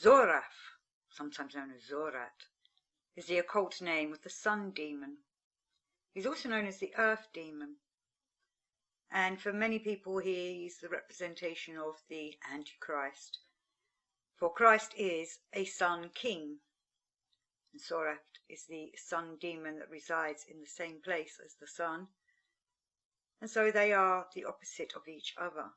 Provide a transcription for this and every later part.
Zorat, sometimes known as Zorat, is the occult name of the sun demon. He's also known as the earth demon. And for many people he's the representation of the Antichrist. For Christ is a sun king, and Zorat is the sun demon that resides in the same place as the sun, and so they are the opposite of each other.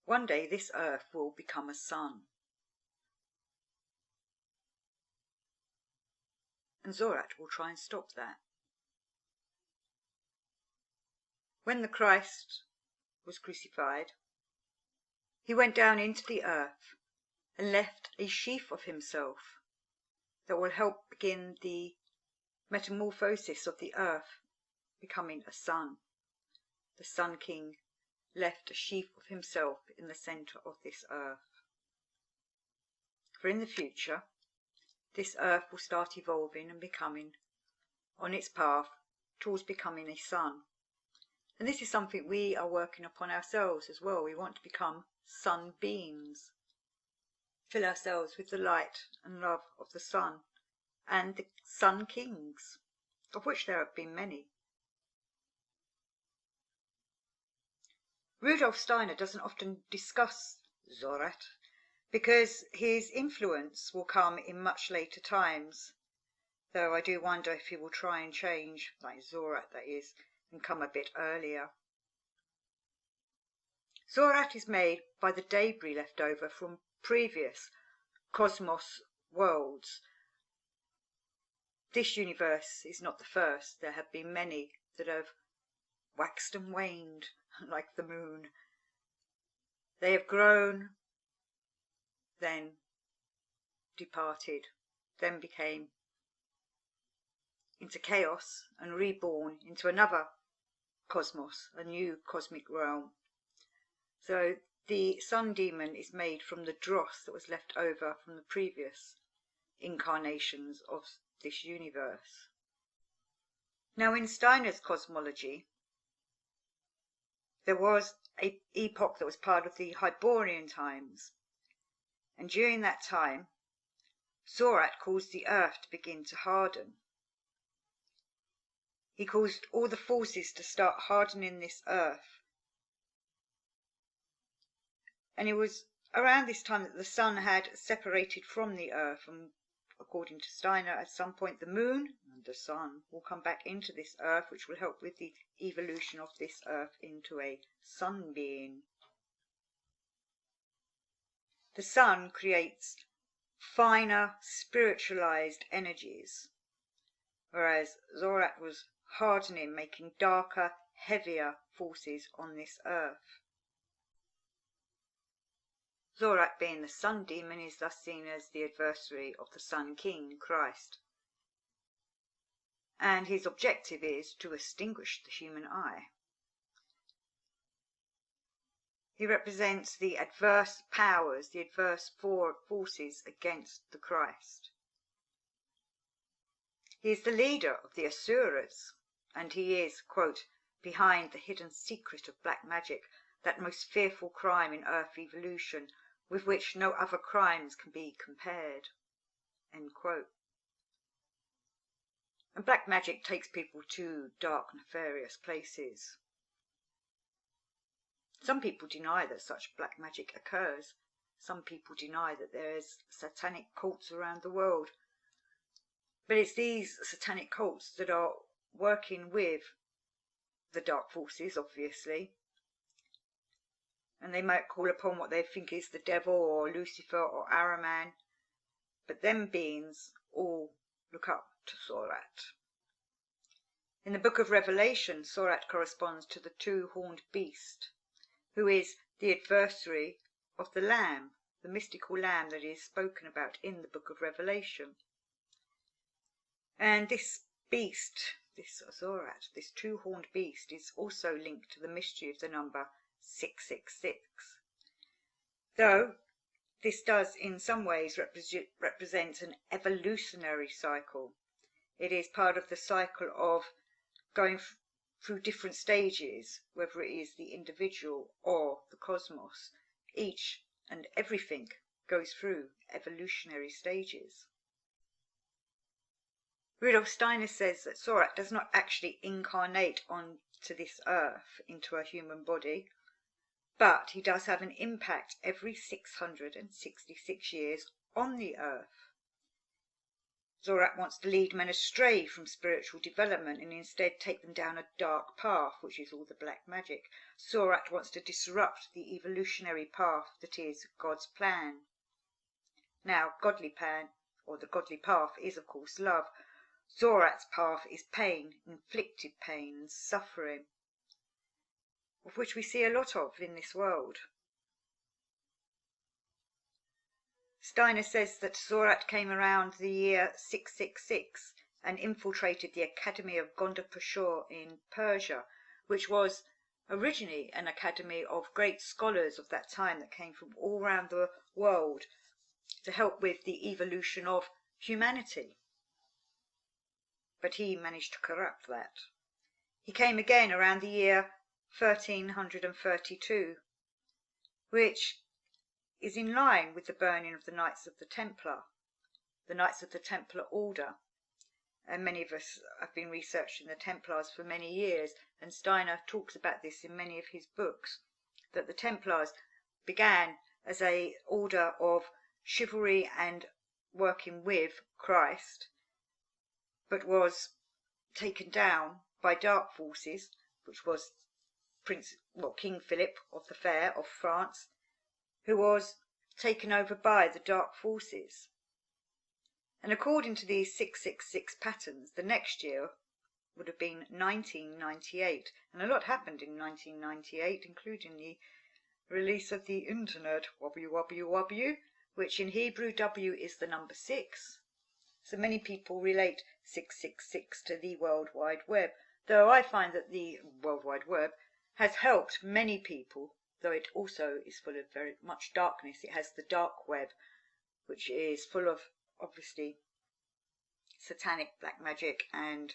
One day this earth will become a sun, and Zorat will try and stop that. When the Christ was crucified, he went down into the earth and left a sheath of himself that will help begin the metamorphosis of the earth becoming a sun. The Sun King left a sheath of himself in the centre of this earth. For in the future, this earth will start evolving and becoming on its path towards becoming a sun. And this is something we are working upon ourselves as well. We want to become sun beings. Fill ourselves with the light and love of the sun and the sun kings, of which there have been many. Rudolf Steiner doesn't often discuss Zorat because his influence will come in much later times, though I do wonder if he will try and change, like Zorat that is, and come a bit earlier. Zorat is made by the debris left over from previous cosmos worlds. This universe is not the first. There have been many that have waxed and waned like the moon. They have grown, then departed, then became into chaos and reborn into another cosmos, a new cosmic realm. So the sun demon is made from the dross that was left over from the previous incarnations of this universe. Now in Steiner's cosmology, there was an epoch that was part of the Hyborian times, and during that time Zorat caused the earth to begin to harden. He caused all the forces to start hardening this earth. And it was around this time that the sun had separated from the earth, and according to Steiner, at some point the moon and the sun will come back into this earth, which will help with the evolution of this earth into a sun being. The sun creates finer, spiritualized energies, whereas Zorat was hardening, making darker, heavier forces on this earth. Zorat, being the sun demon, is thus seen as the adversary of the Sun King, Christ, and his objective is to extinguish the human eye. He represents the adverse powers, the adverse forces against the Christ. He is the leader of the Asuras, and he is, quote, behind the hidden secret of black magic, that most fearful crime in earth evolution, with which no other crimes can be compared, end quote. And black magic takes people to dark, nefarious places. Some people deny that such black magic occurs. Some people deny that there's satanic cults around the world. But it's these satanic cults that are working with the dark forces, obviously. And they might call upon what they think is the devil or Lucifer or Ahriman. But them beings all look up to Zorat. In the book of Revelation, Zorat corresponds to the two-horned beast, who is the adversary of the Lamb, the mystical Lamb that is spoken about in the book of Revelation. And this beast, this Zorat, this two-horned beast, is also linked to the mystery of the number 666. Though this does in some ways represent an evolutionary cycle. It is part of the cycle of going through different stages, whether it is the individual or the cosmos. Each and everything goes through evolutionary stages. Rudolf Steiner says that Zorat does not actually incarnate onto this earth into a human body, but he does have an impact every 666 years on the earth. Zorat wants to lead men astray from spiritual development and instead take them down a dark path, which is all the black magic. Zorat wants to disrupt the evolutionary path that is God's plan. Now, godly plan, or the godly path, is of course love. Zorat's path is pain, inflicted pain and suffering, of which we see a lot of in this world. Steiner says that Zorat came around the year 666 and infiltrated the Academy of Gondapashur in Persia, which was originally an academy of great scholars of that time that came from all around the world to help with the evolution of humanity. But he managed to corrupt that. He came again around the year 1332, which is in line with the burning of the Knights of the Templar Order. And many of us have been researching the Templars for many years, and Steiner talks about this in many of his books, that the Templars began as an order of chivalry and working with Christ, but was taken down by dark forces, which was King Philip of the Fair of France, who was taken over by the dark forces. And according to these 666 patterns, the next year would have been 1998, and a lot happened in 1998, including the release of the internet, www, which in Hebrew W is the number 6. So many people relate 666 to the World Wide Web, though I find that the World Wide Web has helped many people, though it also is full of very much darkness. It has the dark web, which is full of, obviously, satanic black magic and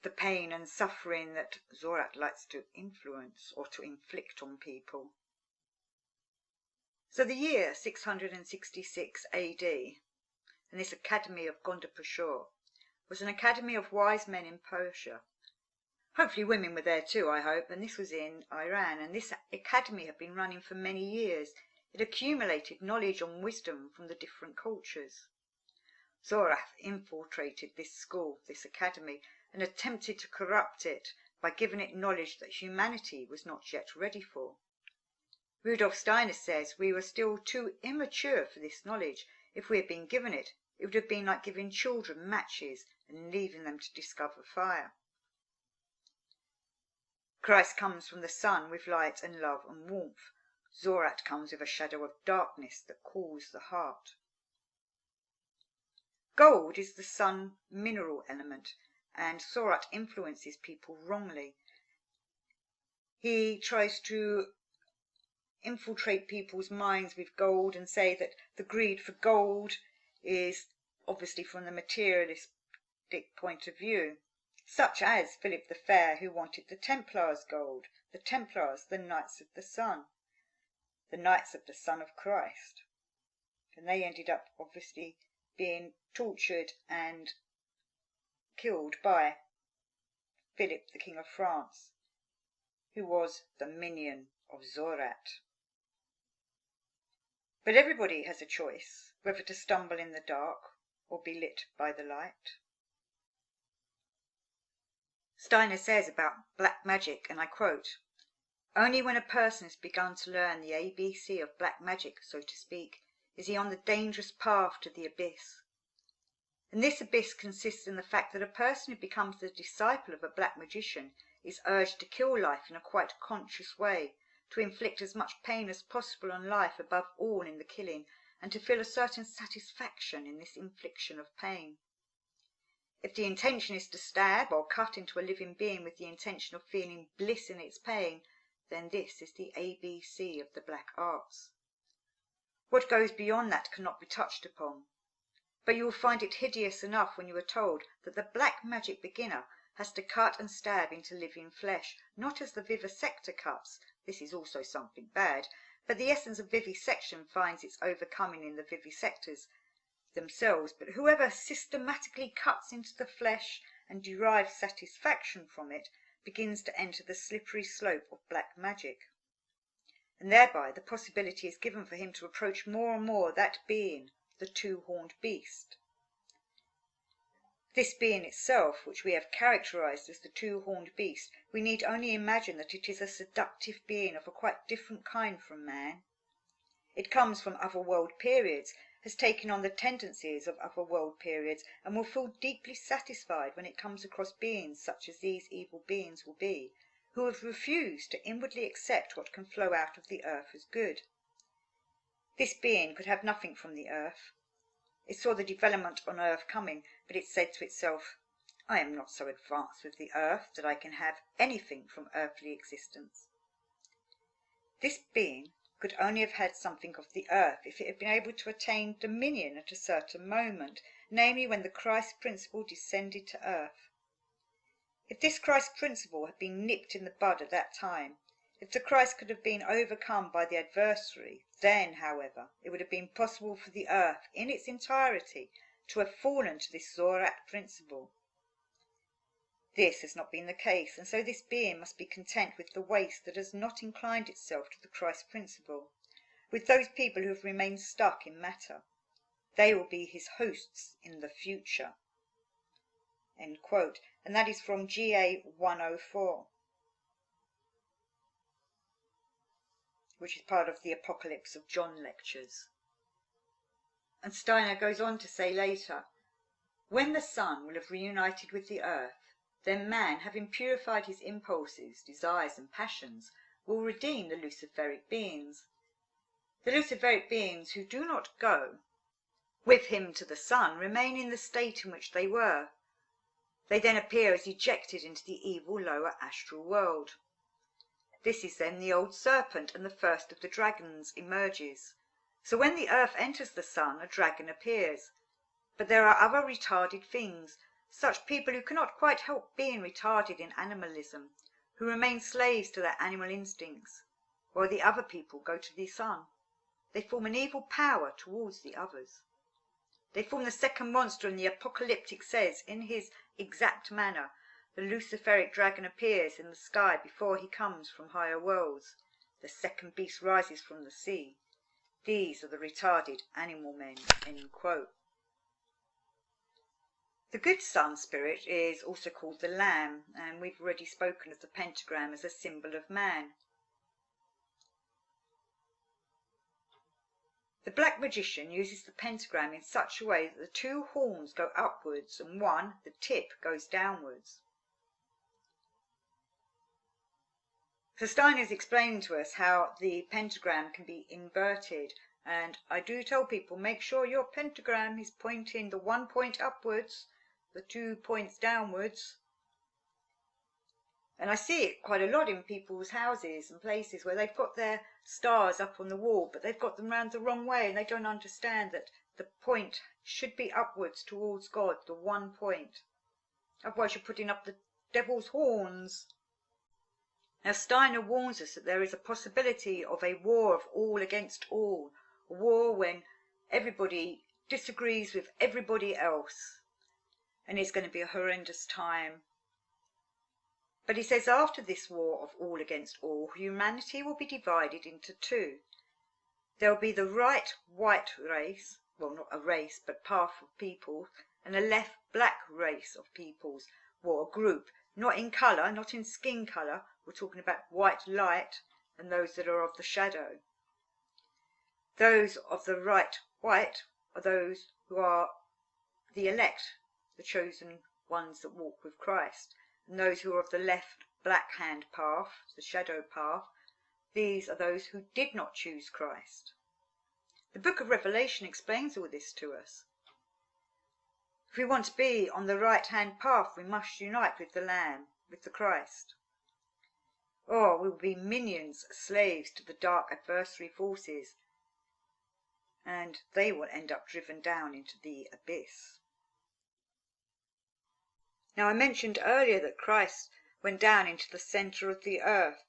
the pain and suffering that Zorat likes to influence or to inflict on people. So the year 666 AD, and this Academy of Gondapashur, was an academy of wise men in Persia. Hopefully women were there too, I hope, and this was in Iran, and this academy had been running for many years. It accumulated knowledge and wisdom from the different cultures. Zorat infiltrated this school, this academy, and attempted to corrupt it by giving it knowledge that humanity was not yet ready for. Rudolf Steiner says we were still too immature for this knowledge. If we had been given it, it would have been like giving children matches and leaving them to discover fire. Christ comes from the sun with light and love and warmth. Zorat comes with a shadow of darkness that cools the heart. Gold is the sun mineral element, and Zorat influences people wrongly. He tries to infiltrate people's minds with gold and say that the greed for gold is obviously from the materialistic point of view, such as Philip the Fair, who wanted the Templars' gold, the Templars, the Knights of the Sun, the Knights of the Son of Christ. And they ended up obviously being tortured and killed by Philip, the King of France, who was the minion of Zorat. But everybody has a choice whether to stumble in the dark or be lit by the light. Steiner says about black magic, and I quote, "Only when a person has begun to learn the ABC of black magic, so to speak, is he on the dangerous path to the abyss. And this abyss consists in the fact that a person who becomes the disciple of a black magician is urged to kill life in a quite conscious way, to inflict as much pain as possible on life above all in the killing, and to feel a certain satisfaction in this infliction of pain. If the intention is to stab or cut into a living being with the intention of feeling bliss in its pain, then this is the ABC of the black arts. What goes beyond that cannot be touched upon. But you will find it hideous enough when you are told that the black magic beginner has to cut and stab into living flesh, not as the vivisector cuts. This is also something bad, but the essence of vivisection finds its overcoming in the vivisectors themselves. But whoever systematically cuts into the flesh and derives satisfaction from it begins to enter the slippery slope of black magic. And thereby the possibility is given for him to approach more and more that being, the two-horned beast. This being itself, which we have characterized as the two-horned beast, we need only imagine that it is a seductive being of a quite different kind from man. It comes from other-world periods, has taken on the tendencies of other-world periods, and will feel deeply satisfied when it comes across beings such as these evil beings will be, who have refused to inwardly accept what can flow out of the earth as good. This being could have nothing from the earth. It saw the development on earth coming, but it said to itself, I am not so advanced with the earth that I can have anything from earthly existence. This being could only have had something of the earth if it had been able to attain dominion at a certain moment, namely when the Christ principle descended to earth. If this Christ principle had been nipped in the bud at that time, if the Christ could have been overcome by the adversary, then, however, it would have been possible for the earth in its entirety to have fallen to this Zorat principle. This has not been the case, and so this being must be content with the waste that has not inclined itself to the Christ principle, with those people who have remained stuck in matter. They will be his hosts in the future. End quote. And that is from GA 104, which is part of the Apocalypse of John lectures. And Steiner goes on to say later, when the sun will have reunited with the earth, then man, having purified his impulses, desires and passions, will redeem the luciferic beings. The luciferic beings who do not go with him to the sun remain in the state in which they were. They then appear as ejected into the evil lower astral world. This is then the old serpent, and the first of the dragons emerges. So when the earth enters the sun, a dragon appears. But there are other retarded things, such people who cannot quite help being retarded in animalism, who remain slaves to their animal instincts, while the other people go to the sun. They form an evil power towards the others. They form the second monster, and the apocalyptic says, in his exact manner, the luciferic dragon appears in the sky before he comes from higher worlds. The second beast rises from the sea. These are the retarded animal men. End quote. The good sun spirit is also called the lamb, and we've already spoken of the pentagram as a symbol of man. The black magician uses the pentagram in such a way that the two horns go upwards and one, the tip, goes downwards. So Steiner is explaining to us how the pentagram can be inverted, and I do tell people, make sure your pentagram is pointing the one point upwards, the 2 points downwards. And I see it quite a lot in people's houses and places where they've got their stars up on the wall, but they've got them round the wrong way, and they don't understand that the point should be upwards towards God, the 1 point. Otherwise you're putting up the devil's horns. Now Steiner warns us that there is a possibility of a war of all against all, a war when everybody disagrees with everybody else, and it's going to be a horrendous time. But he says after this war of all against all, humanity will be divided into two. There will be the right white race, well, not a race, but path of people, and a left black race of peoples, or a group, not in colour, not in skin colour. We're talking about white light and those that are of the shadow. Those of the right white are those who are the elect, the chosen ones that walk with Christ. And those who are of the left black hand path, the shadow path, these are those who did not choose Christ. The book of Revelation explains all this to us. If we want to be on the right hand path, we must unite with the Lamb, with the Christ. Or we will be minions, slaves to the dark adversary forces, and they will end up driven down into the abyss. Now I mentioned earlier that Christ went down into the centre of the earth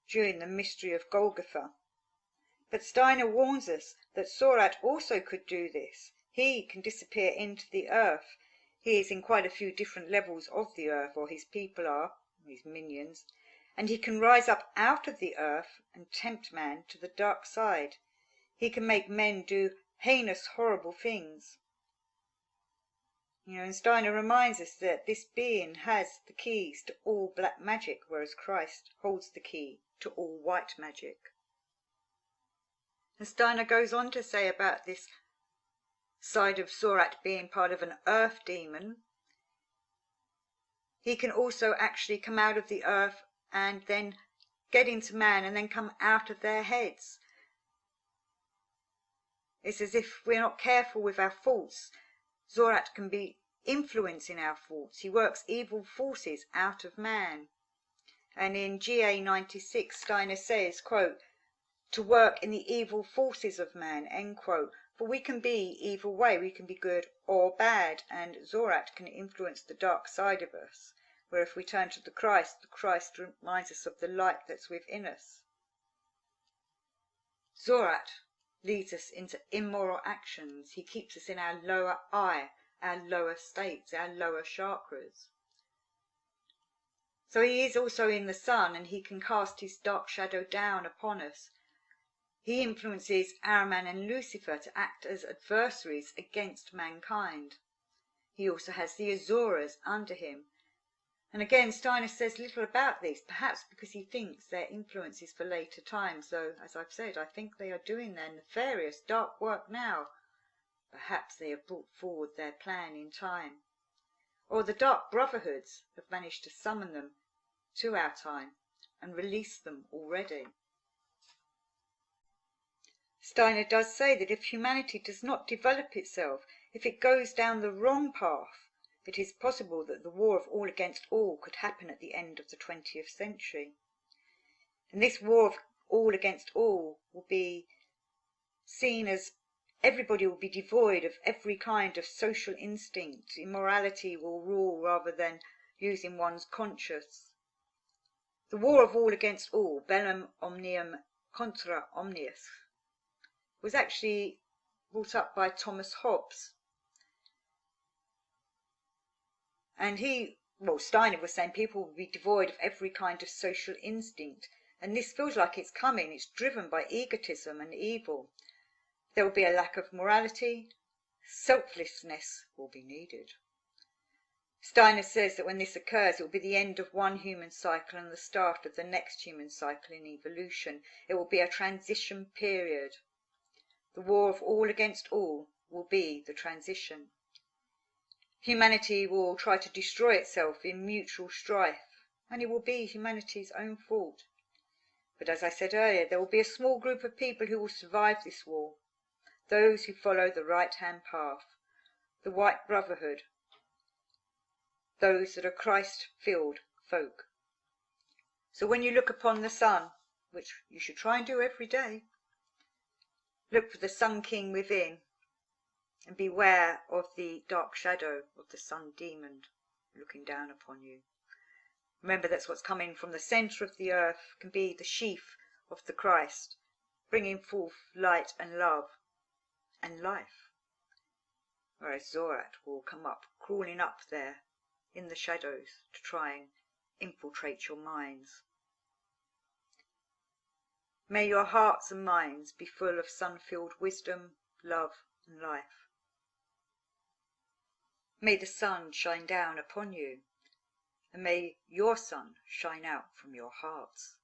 during the mystery of Golgotha. But Steiner warns us that Zorat also could do this. He can disappear into the earth. He is in quite a few different levels of the earth, or his people are, his minions, and he can rise up out of the earth and tempt man to the dark side. He can make men do heinous, horrible things. And Steiner reminds us that this being has the keys to all black magic, whereas Christ holds the key to all white magic. And Steiner goes on to say about this side of Zorat being part of an earth demon, he can also actually come out of the earth and then get into man and then come out of their heads. It's as if we're not careful with our thoughts. Zorat can be influencing our thoughts. He works evil forces out of man. And in GA 96, Steiner says, quote, to work in the evil forces of man, end quote. For we can be either way, we can be good or bad, and Zorat can influence the dark side of us, where if we turn to the Christ reminds us of the light that's within us. Zorat leads us into immoral actions. He keeps us in our lower eye, our lower states, our lower chakras. So he is also in the sun, and he can cast his dark shadow down upon us. He influences Ahriman and Lucifer to act as adversaries against mankind. He also has the Azuras under him. And again, Steiner says little about these, perhaps because he thinks their influence is for later times, though, as I've said, I think they are doing their nefarious dark work now. Perhaps they have brought forward their plan in time. Or the dark brotherhoods have managed to summon them to our time and release them already. Steiner does say that if humanity does not develop itself, if it goes down the wrong path, it is possible that the war of all against all could happen at the end of the 20th century. And this war of all against all will be seen as everybody will be devoid of every kind of social instinct. Immorality will rule rather than using one's conscience. The war of all against all, bellum omnium contra omnius, was actually brought up by Thomas Hobbes. And Steiner was saying people will be devoid of every kind of social instinct. And this feels like it's coming. It's driven by egotism and evil. There will be a lack of morality. Selflessness will be needed. Steiner says that when this occurs, it will be the end of one human cycle and the start of the next human cycle in evolution. It will be a transition period. The war of all against all will be the transition. Humanity will try to destroy itself in mutual strife, and it will be humanity's own fault. But as I said earlier, there will be a small group of people who will survive this war, those who follow the right-hand path, the White Brotherhood, those that are Christ-filled folk. So when you look upon the sun, which you should try and do every day, look for the Sun King within, and beware of the dark shadow of the sun demon looking down upon you. Remember, that's what's coming from the centre of the earth can be the sheath of the Christ, bringing forth light and love and life. Whereas Zorat will come up, crawling up there in the shadows to try and infiltrate your minds. May your hearts and minds be full of sun-filled wisdom, love and life. May the sun shine down upon you, and may your sun shine out from your hearts.